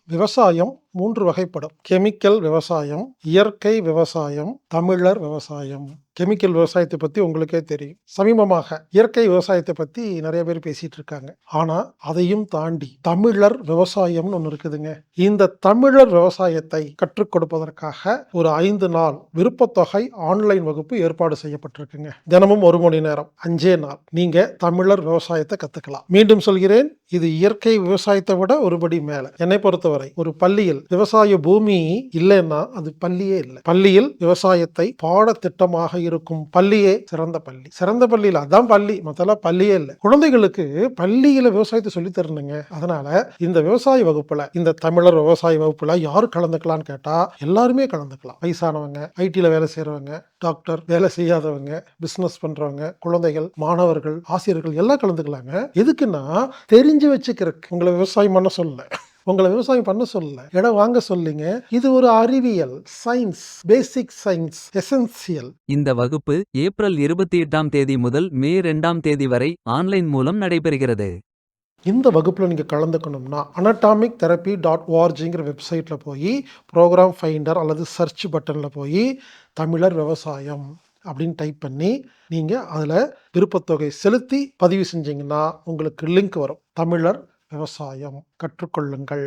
விவசாயம் 3 வகைப்படும். கெமிக்கல் விவசாயம், இயற்கை விவசாயம், தமிழர் விவசாயம். கெமிக்கல் விவசாயத்தை பத்தி உங்களுக்கே தெரியும். சமீபமாக இயற்கை விவசாயத்தை பத்தி நிறைய பேர் பேசிட்டு இருக்காங்க. ஆனா அதையும் தாண்டி தமிழர் விவசாயம்னு ஒண்ணு இருக்குதுங்க. இந்த தமிழர் விவசாயத்தை கற்றுக் கொடுப்பதற்காக ஒரு 5 நாள் விருப்பத்தொகை ஆன்லைன் வகுப்பு ஏற்பாடு செய்யப்பட்டிருக்குங்க. தினமும் 1 மணி நேரம், 5 நாள் நீங்க தமிழர் விவசாயத்தை கத்துக்கலாம். மீண்டும் சொல்கிறேன், இது இயற்கை விவசாயத்தை விட ஒருபடி மேல. என்னை பொறுத்தவரை ஒரு பள்ளியில் விவசாய பூமி இல்லைன்னா அது பள்ளியே இல்லை. பள்ளியில் விவசாயத்தை பாடத்திட்டமாக இருக்கும் பள்ளியே சிறந்த பள்ளி. சிறந்த பள்ளியில் அதான் பள்ளி, மத்தெல்லாம் பள்ளியே இல்லை. குழந்தைகளுக்கு பள்ளியில விவசாயத்தை சொல்லி தரணுங்க. அதனால இந்த விவசாய வகுப்புல, இந்த தமிழர் விவசாய வகுப்புல யாரு கலந்துக்கலாம்னு கேட்டா எல்லாருமே கலந்துக்கலாம். வயசானவங்க, ஐடில வேலை செய்யறவங்க, டாக்டர், வேலை செய்யாதவங்க, பிசினஸ் பண்றவங்க, குழந்தைகள், மாணவர்கள், ஆசிரியர்கள் எல்லாம் கலந்துக்கலாங்க. எதுக்குன்னா தெரிஞ்சு வச்சுக்கிறதுக்கு. உங்களை விவசாயம் பண்ண சொல்ல, உங்களை விவசாயம் பண்ண சொல்ல, இடம் வாங்க சொல்லிங்க. இது ஒரு அறிவியல், சயின்ஸ், பேசிக் சயின்ஸ், எசென்சியல். இந்த வகுப்பு ஏப்ரல் 28ஆம் தேதி முதல் மே 2ஆம் தேதி வரை ஆன்லைன் மூலம் நடைபெறுகிறது. இந்த வகுப்புல நீங்க கலந்துக்கணும்னா anatomictherapy.orgங்கிற வெப்சைட்ல போய் ப்ரோக்ராம் ஃபைண்டர் அல்லது சர்ச் பட்டன்ல போய் தமிழர் விவசாயம் அப்படின்னு டைப் பண்ணி நீங்க அதுல விருப்பத்தொகை செலுத்தி பதிவு செஞ்சீங்கன்னா உங்களுக்கு லிங்க் வரும். தமிழர் விவசாயம் கற்றுக்கொள்ளுங்கள்.